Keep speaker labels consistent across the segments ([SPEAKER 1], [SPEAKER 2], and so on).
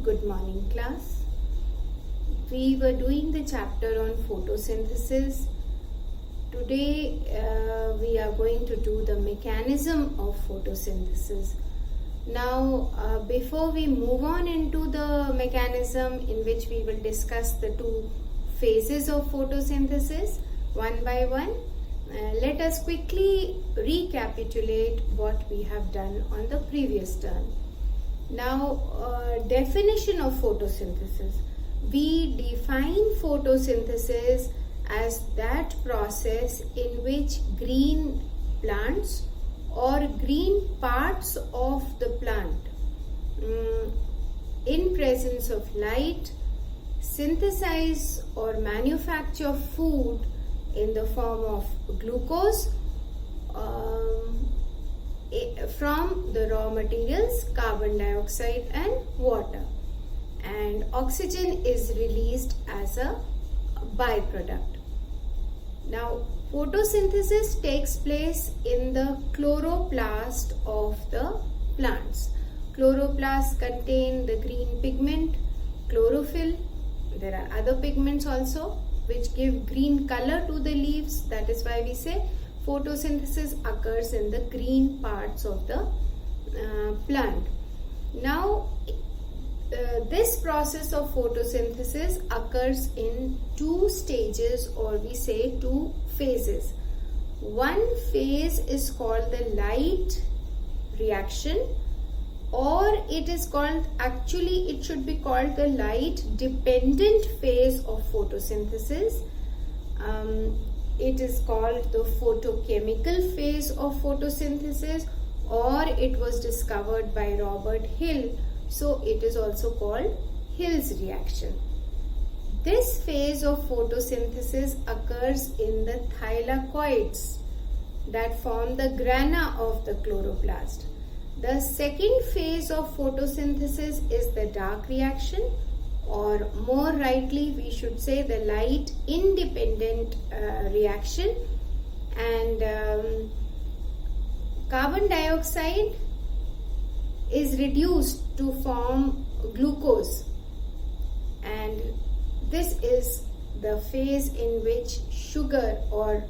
[SPEAKER 1] Good morning, class. We were doing the chapter on photosynthesis. Today we are going to do the mechanism of photosynthesis. Now, before we move on into the mechanism in which we will discuss the two phases of photosynthesis one by one, let us quickly recapitulate what we have done on the previous term. Now, definition of photosynthesis. We define photosynthesis as that process in which green plants or green parts of the plant in presence of light synthesize or manufacture food in the form of glucose from the raw materials carbon dioxide and water, and oxygen is released as a byproduct. Now, photosynthesis takes place in the chloroplast of the plants. Chloroplasts contain the green pigment, chlorophyll. There are other pigments also which give green color to the leaves. That is why we say photosynthesis occurs in the green parts of the plant. Now, this process of photosynthesis occurs in two stages, or we say two phases. One phase is called the light reaction, or it is called, actually it should be called the light dependent phase of photosynthesis. It is called the photochemical phase of photosynthesis, or it was discovered by Robert Hill, so it is also called Hill's reaction. This phase of photosynthesis occurs in the thylakoids that form the grana of the chloroplast. The second phase of photosynthesis is the dark reaction, or more rightly we should say the light independent reaction, and carbon dioxide is reduced to form glucose, and this is the phase in which sugar or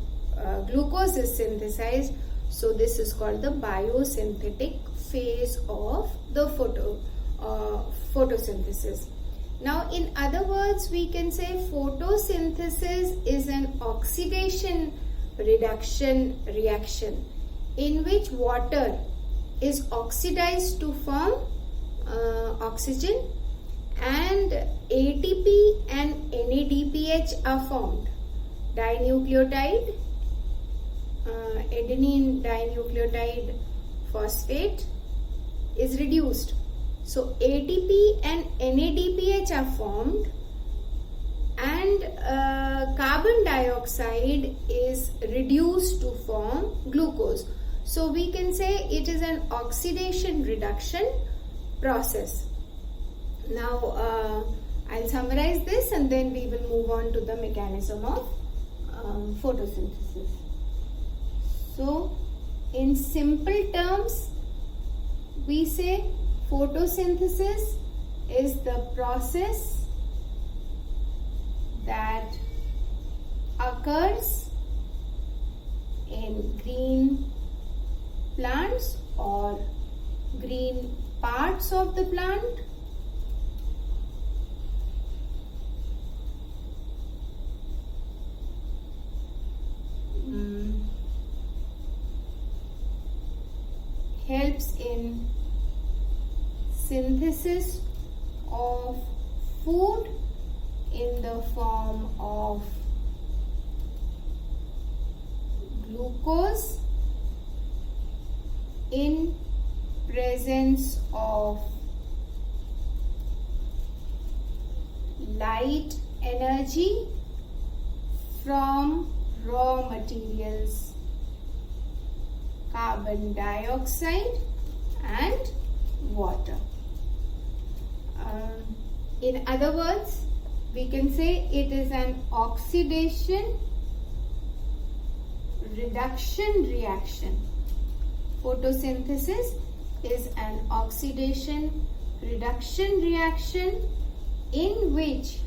[SPEAKER 1] glucose is synthesized. So this is called the biosynthetic phase of the photosynthesis. Now, in other words, we can say photosynthesis is an oxidation reduction reaction in which water is oxidized to form oxygen, and ATP and NADPH are formed. Dinucleotide, adenine dinucleotide phosphate is reduced. So ATP and NADPH are formed, and carbon dioxide is reduced to form glucose. So we can say it is an oxidation reduction process. Now I'll summarize this and then we will move on to the mechanism of photosynthesis. So in simple terms, we say photosynthesis is the process that occurs in green plants or green parts of the plant helps in synthesis of food in the form of glucose in presence of light energy from raw materials carbon dioxide and water. In other words, we can say it is an oxidation reduction reaction. Photosynthesis is an oxidation reduction reaction in which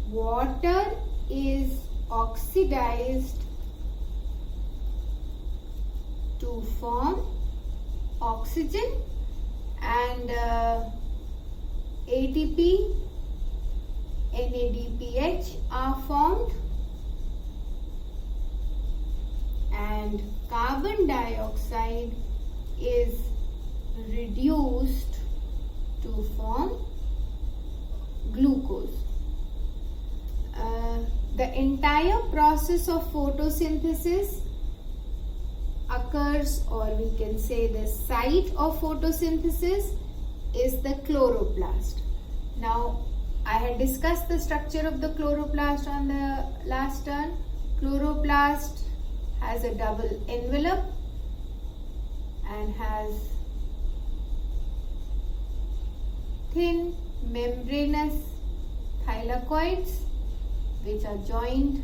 [SPEAKER 1] water is oxidized to form oxygen and ATP, NADPH are formed and carbon dioxide is reduced to form glucose. The entire process of photosynthesis occurs, or we can say the site of photosynthesis is the chloroplast. Now, I had discussed the structure of the chloroplast on the last turn. Chloroplast has a double envelope and has thin membranous thylakoids which are joined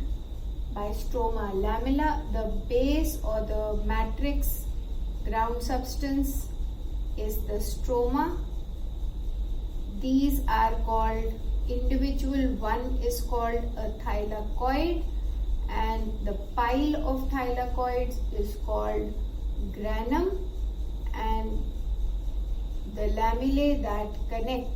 [SPEAKER 1] by stroma lamella. The base or the matrix ground substance is the stroma. These are called, individual one is called a thylakoid and the pile of thylakoids is called granum, and the lamellae that connect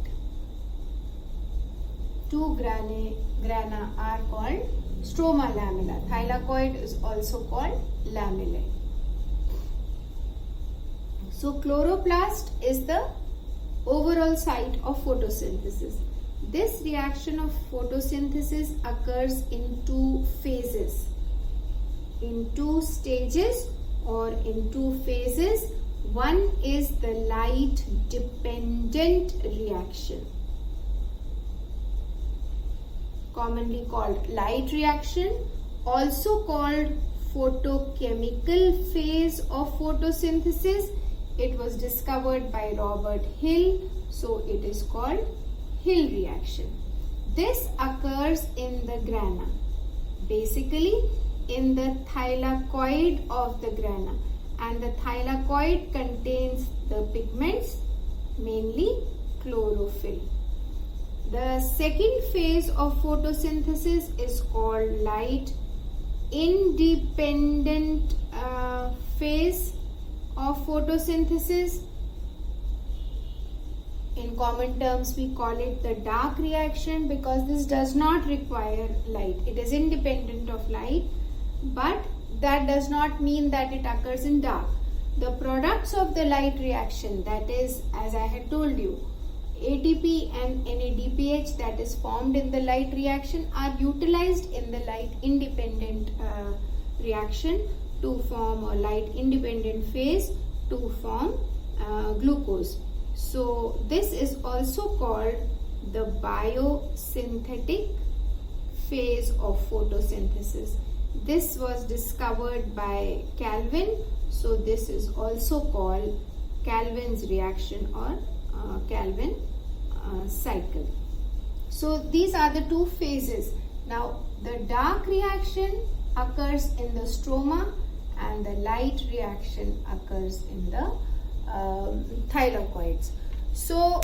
[SPEAKER 1] two grana are called stroma lamella. Thylakoid is also called lamellae. So chloroplast is the overall site of photosynthesis. This reaction of photosynthesis occurs in two phases, in two stages or in two phases. One is the light dependent reaction, commonly called light reaction, also called photochemical phase of photosynthesis. It was discovered by Robert Hill, so it is called Hill reaction. This occurs in the grana, basically in the thylakoid of the grana, and the thylakoid contains the pigments, mainly chlorophyll. The second phase of photosynthesis is called light independent phase of photosynthesis. In common terms, we call it the dark reaction because this does not require light. It is independent of light, but that does not mean that it occurs in dark. The products of the light reaction, that is, as I had told you, ATP and NADPH that is formed in the light reaction are utilized in the light independent reaction to form a light independent phase to form glucose. So this is also called the biosynthetic phase of photosynthesis. This was discovered by Calvin, so this is also called Calvin's reaction or Calvin cycle. So these are the two phases. Now the dark reaction occurs in the stroma and the light reaction occurs in the thylakoids. So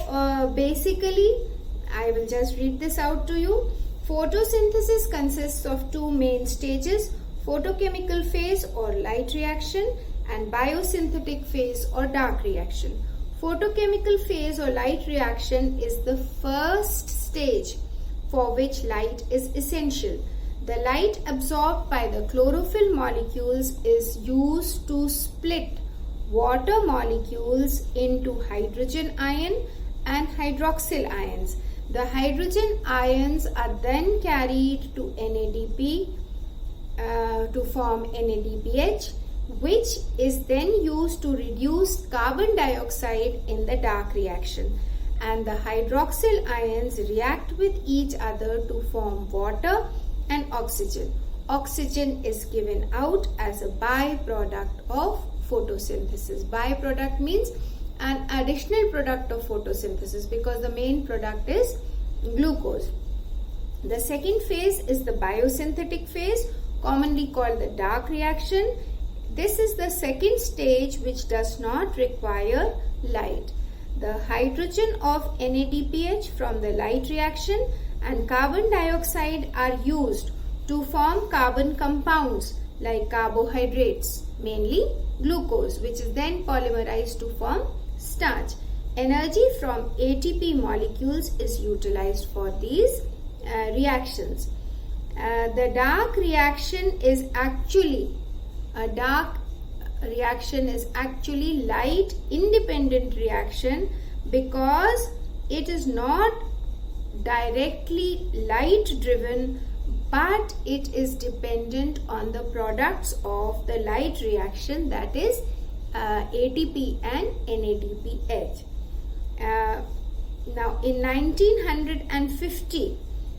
[SPEAKER 1] basically, I will just read this out to you. Photosynthesis consists of two main stages: photochemical phase or light reaction and biosynthetic phase or dark reaction. Photochemical phase or light reaction is the first stage for which light is essential. The light absorbed by the chlorophyll molecules is used to split water molecules into hydrogen ion and hydroxyl ions. The hydrogen ions are then carried to NADP to form NADPH, which is then used to reduce carbon dioxide in the dark reaction, and the hydroxyl ions react with each other to form water and oxygen. Oxygen is given out as a byproduct of photosynthesis. Byproduct means an additional product of photosynthesis because the main product is glucose. The second phase is the biosynthetic phase, commonly called the dark reaction. This is the second stage which does not require light. The hydrogen of NADPH from the light reaction and carbon dioxide are used to form carbon compounds like carbohydrates, mainly glucose, which is then polymerized to form starch. Energy from ATP molecules is utilized for these reactions. The dark reaction is actually light independent reaction because it is not directly light driven, but it is dependent on the products of the light reaction, that is ATP and NADPH. Now in 1950,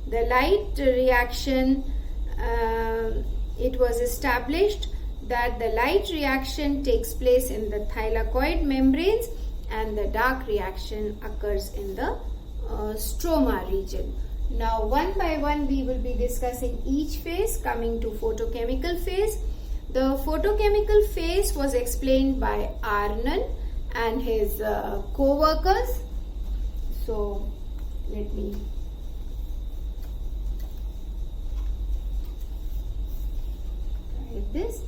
[SPEAKER 1] the light reaction, it was established that the light reaction takes place in the thylakoid membranes and the dark reaction occurs in the stroma region. Now one by one we will be discussing each phase, coming to photochemical phase. The photochemical phase was explained by Arnon and his co-workers. So let me write this.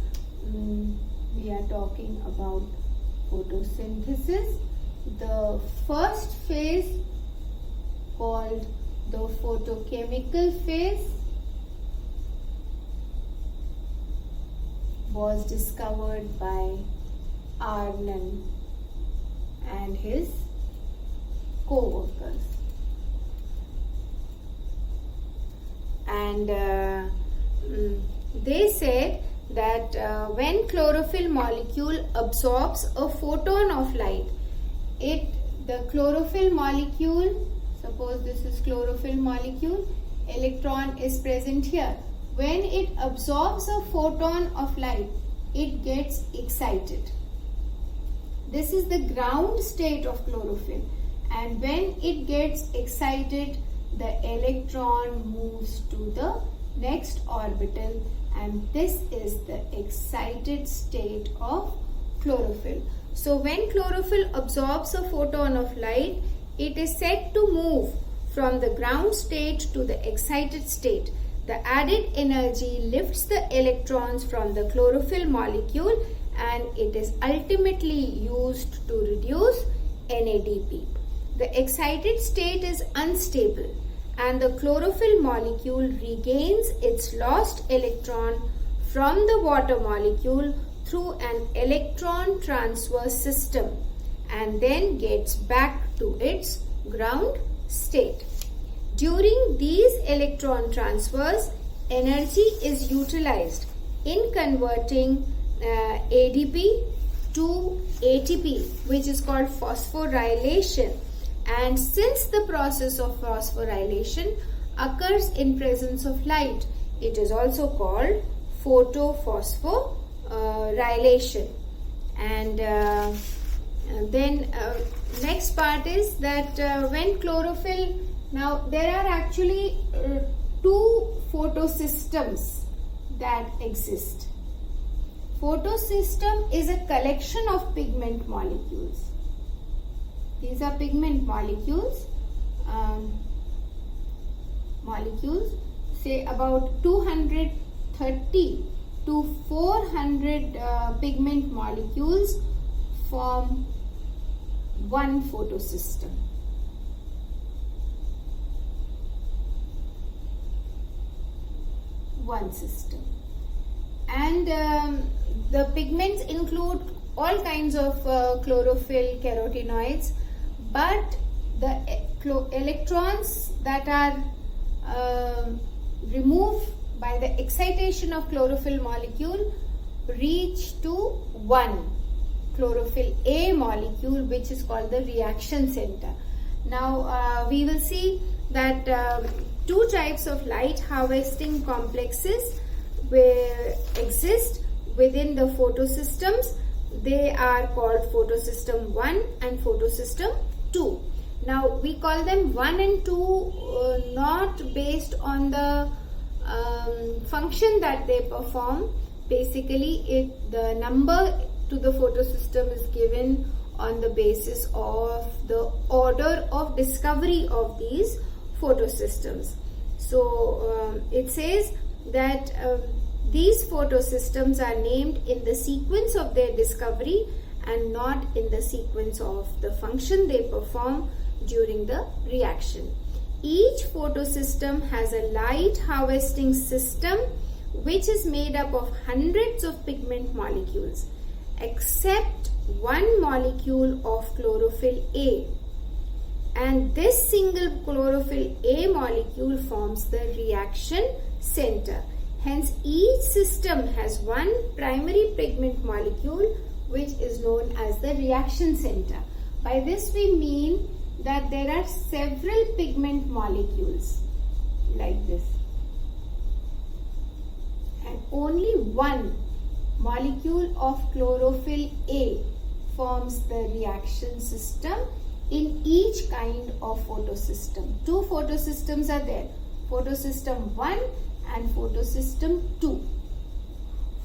[SPEAKER 1] We are talking about photosynthesis. The first phase, called the photochemical phase, was discovered by Arnon and his co-workers. And they said that when chlorophyll molecule absorbs a photon of light, the chlorophyll molecule, suppose this is chlorophyll molecule, electron is present here. When it absorbs a photon of light, it gets excited. This is the ground state of chlorophyll, and when it gets excited, the electron moves to the next orbital, and this is the excited state of chlorophyll. So when chlorophyll absorbs a photon of light, it is said to move from the ground state to the excited state. The added energy lifts the electrons from the chlorophyll molecule, and it is ultimately used to reduce NADP. The excited state is unstable, and the chlorophyll molecule regains its lost electron from the water molecule through an electron transfer system and then gets back to its ground state. During these electron transfers, energy is utilized in converting ADP to ATP, which is called phosphorylation. And since the process of phosphorylation occurs in presence of light, it is also called photophosphorylation. And then next part is that when chlorophyll, now there are actually two photosystems that exist. Photosystem is a collection of pigment molecules. These are pigment molecules. Say about 230 to 400 pigment molecules form one photosystem. One system. And the pigments include all kinds of chlorophyll carotenoids, but the electrons that are removed by the excitation of chlorophyll molecule reach to one chlorophyll A molecule, which is called the reaction center. Now we will see that two types of light harvesting complexes exist within the photosystems. They are called photosystem 1 and photosystem 2. Now we call them 1 and 2 not based on the function that they perform. Basically the number to the photosystem is given on the basis of the order of discovery of these photosystems. So it says that these photosystems are named in the sequence of their discovery and not in the sequence of the function they perform during the reaction. Each photosystem has a light harvesting system which is made up of hundreds of pigment molecules, except one molecule of chlorophyll A. And this single chlorophyll A molecule forms the reaction center. Hence, each system has one primary pigment molecule which is known as the reaction center. By this we mean that there are several pigment molecules like this, and only one molecule of chlorophyll A forms the reaction system in each kind of photosystem. Two photosystems are there, photosystem 1 and photosystem 2.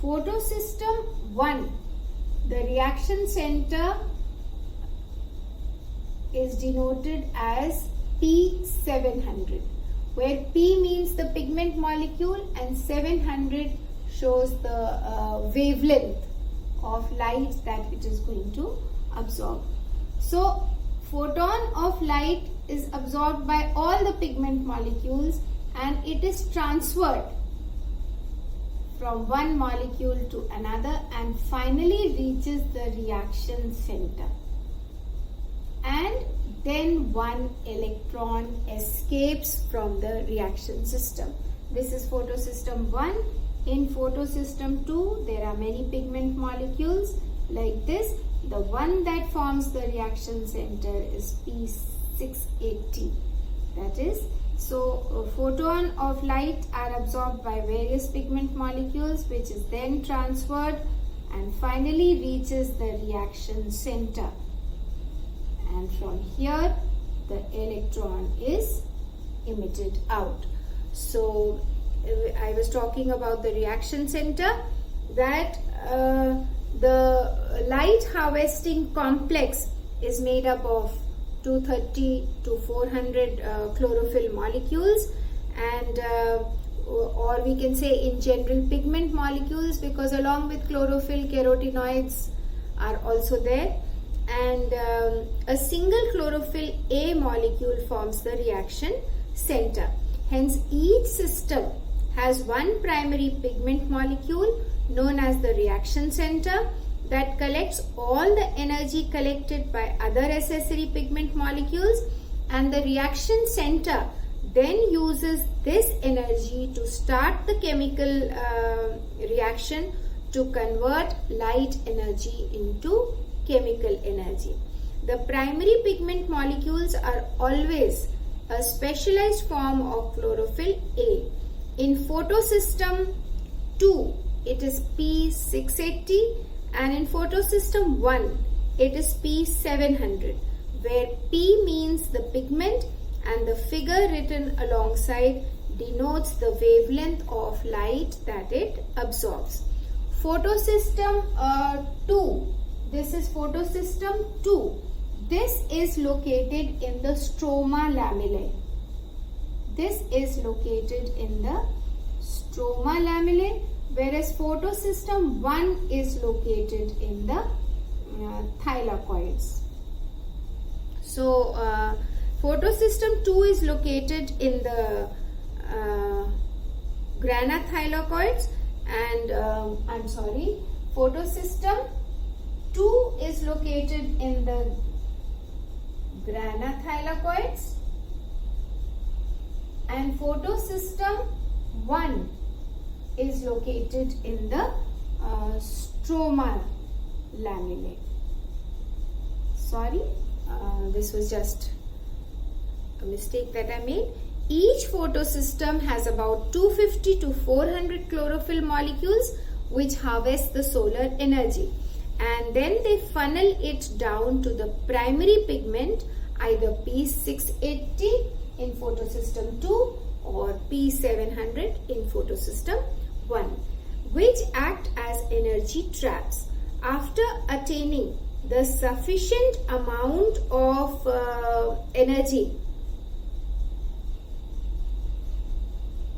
[SPEAKER 1] Photosystem 1, the reaction center is denoted as P700, where P means the pigment molecule and 700 shows the wavelength of light that it is going to absorb. So, photon of light is absorbed by all the pigment molecules and it is transferred from one molecule to another and finally reaches the reaction center. And then one electron escapes from the reaction system. This is photosystem 1. In photosystem 2, there are many pigment molecules like this. The one that forms the reaction center is P680. That is, so a photon of light are absorbed by various pigment molecules, which is then transferred and finally reaches the reaction center. And from here the electron is emitted out. So I was talking about the reaction center, that the light harvesting complex is made up of 230 to 400 chlorophyll molecules, and or we can say in general pigment molecules, because along with chlorophyll carotenoids are also there. And a single chlorophyll A molecule forms the reaction center. Hence, each system has one primary pigment molecule known as the reaction center that collects all the energy collected by other accessory pigment molecules, and the reaction center then uses this energy to start the chemical reaction to convert light energy into chemical energy. The primary pigment molecules are always a specialized form of chlorophyll A. In photosystem 2, it is P680, and in photosystem 1, it is P700, where P means the pigment and the figure written alongside denotes the wavelength of light that it absorbs. Photosystem 2, this is photosystem 2. This is located in the stroma lamellae. This is located in the stroma lamellae, whereas photosystem 1 is located in the thylakoids. So, photosystem 2 is located in the grana thylakoids, and photosystem 2 is located in the grana thylakoids, and photosystem 1 is located in the stroma lamellae. Sorry, this was just a mistake that I made. Each photosystem has about 250 to 400 chlorophyll molecules which harvest the solar energy, and then they funnel it down to the primary pigment, either P680 in photosystem 2 or P700 in photosystem 1, which act as energy traps. After attaining the sufficient amount of energy,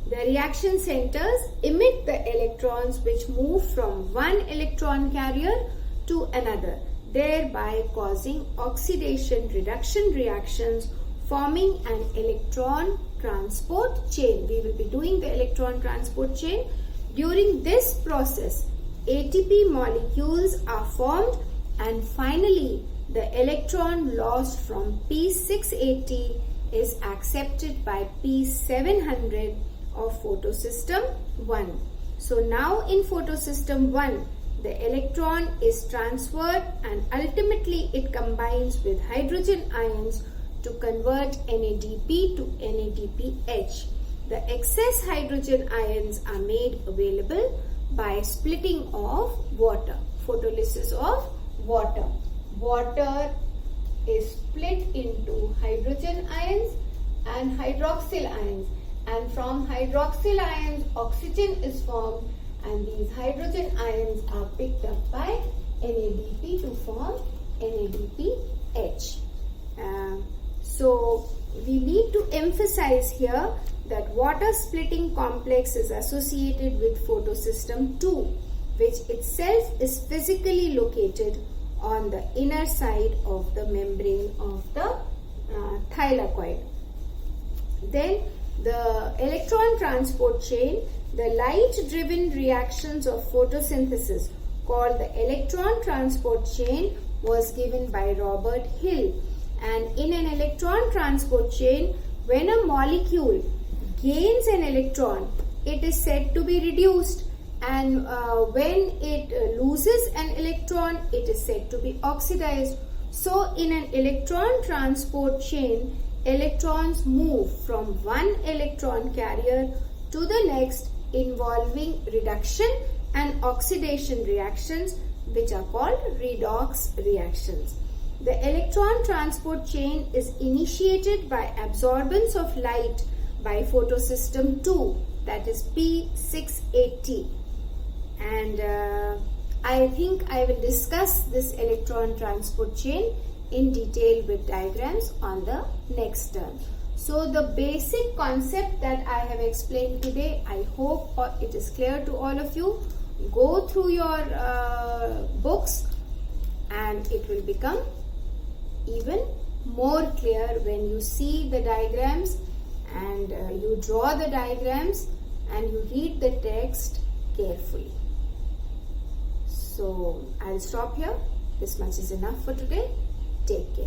[SPEAKER 1] the reaction centers emit the electrons which move from one electron carrier to another, thereby causing oxidation reduction reactions, forming an electron transport chain. We will be doing the electron transport chain. During this process, ATP molecules are formed, and finally the electron lost from P680 is accepted by P700 of photosystem 1. So now in photosystem 1, the electron is transferred and ultimately it combines with hydrogen ions to convert NADP to NADPH. The excess hydrogen ions are made available by splitting of water, photolysis of water. Water is split into hydrogen ions and hydroxyl ions, and from hydroxyl ions oxygen is formed, and these hydrogen ions are picked up by NADP to form NADPH. So we need to emphasize here that water splitting complex is associated with photosystem 2, which itself is physically located on the inner side of the membrane of the thylakoid. Then the electron transport chain, the light-driven reactions of photosynthesis called the electron transport chain, was given by Robert Hill. And in an electron transport chain, when a molecule gains an electron, it is said to be reduced, and when it loses an electron, it is said to be oxidized. So in an electron transport chain, electrons move from one electron carrier to the next, involving reduction and oxidation reactions, which are called redox reactions. The electron transport chain is initiated by absorbance of light by photosystem 2, that is P680. And I think I will discuss this electron transport chain in detail with diagrams on the next term. So the basic concept that I have explained today, I hope it is clear to all of you. Go through your books and it will become even more clear when you see the diagrams and you draw the diagrams and you read the text carefully. So I'll stop here. This much is enough for today. Take care.